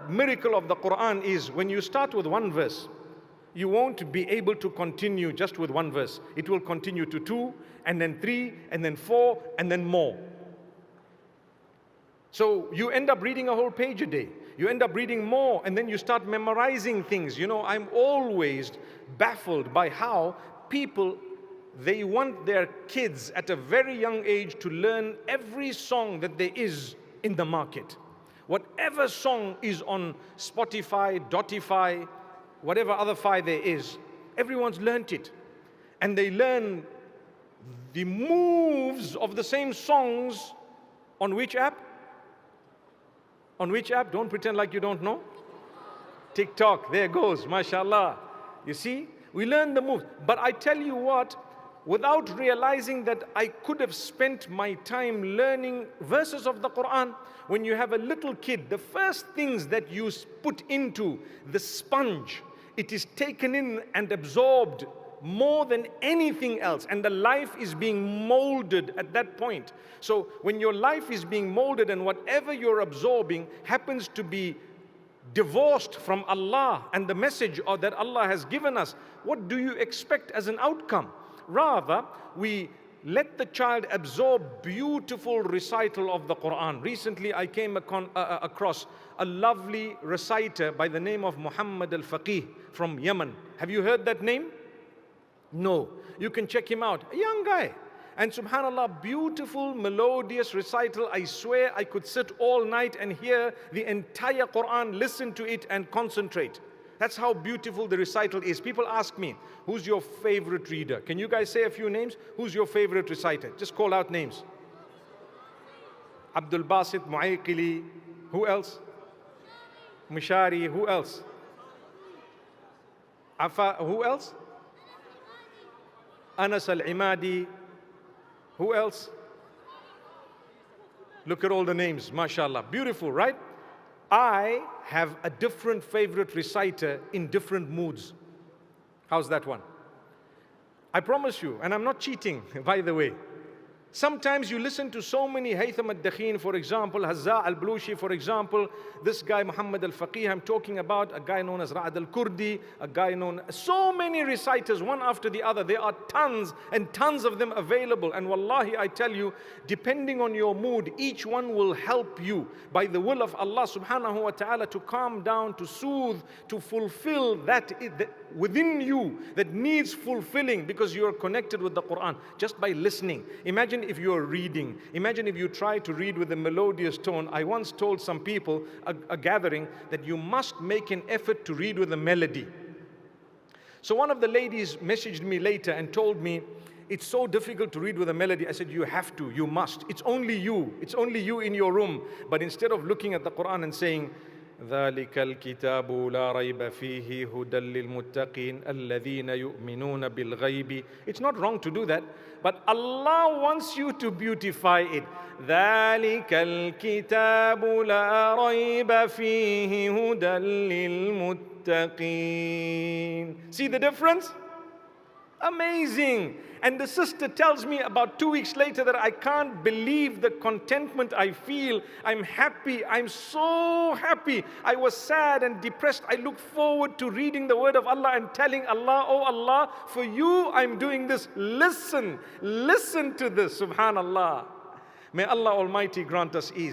miracle of the Quran is when you start with one verse, you won't be able to continue just with one verse. It will continue to 2, and then 3, and then 4, and then more. So you end up reading a whole page a day. You end up reading more, and then you start memorizing things. You know, I'm always baffled by how people, they want their kids at a very young age to learn every song that there is in the market. Whatever song is on Spotify, Dotify, whatever other fi there is, everyone's learnt it. And they learn the moves of the same songs on which app? On which app? Don't pretend like you don't know. TikTok, there goes, mashallah. You see, we learn the moves. But I tell you what, without realizing that I could have spent my time learning verses of the Quran. When you have a little kid, the first things that you put into the sponge, it is taken in and absorbed more than anything else, and the life is being molded at that point. So when your life is being molded and whatever you're absorbing happens to be divorced from Allah and the message that Allah has given us, what do you expect as an outcome? Rather, we let the child absorb beautiful recital of the Quran. Recently, I came across a lovely reciter by the name of Muhammad al-Faqih from Yemen. Have you heard that name? No. You can check him out. A young guy. And subhanallah, beautiful, melodious recital. I swear I could sit all night and hear the entire Quran, listen to it and concentrate. That's how beautiful the recital is. People ask me, who's your favorite reader? Can you guys say a few names? Who's your favorite reciter? Just call out names. Abdul Basit, Mu'ayqili. Who else? Mishari. Who else? Afa. Who else? Anas al-Imadi. Who else? Look at all the names, mashallah. Beautiful, right? I have a different favorite reciter in different moods. How's that one? I promise you, and I'm not cheating, by the way. Sometimes you listen to so many, Haytham al-Dakhin, for example, Hazza al-Blushi, for example, this guy Muhammad al-Faqih I'm talking about, a guy known as Ra'ad al-Kurdi, a guy known, so many reciters, one after the other. There are tons and tons of them available. And wallahi, I tell you, depending on your mood, each one will help you by the will of Allah subhanahu wa ta'ala to calm down, to soothe, to fulfill that within you that needs fulfilling, because you are connected with the Quran just by listening. Imagine if you are reading. Imagine if you try to read with a melodious tone. I once told some people, a gathering, that you must make an effort to read with a melody. So one of the ladies messaged me later and told me, it's so difficult to read with a melody. I said, you have to, you must. It's only you in your room. But instead of looking at the Quran and saying, ذلك الكتاب لا ريب فيه هدى للمتقين الذين يؤمنون بالغيب. It's not wrong to do that, but Allah wants you to beautify it. ذلك الكتاب لا ريب فيه هدى للمتقين. See the difference? Amazing. And the sister tells me about 2 weeks later that I can't believe the contentment I feel. I'm happy. I'm so happy. I was sad and depressed. I look forward to reading the word of Allah and telling Allah, oh Allah, for you I'm doing this. Listen to this. Subhanallah. May Allah Almighty grant us ease.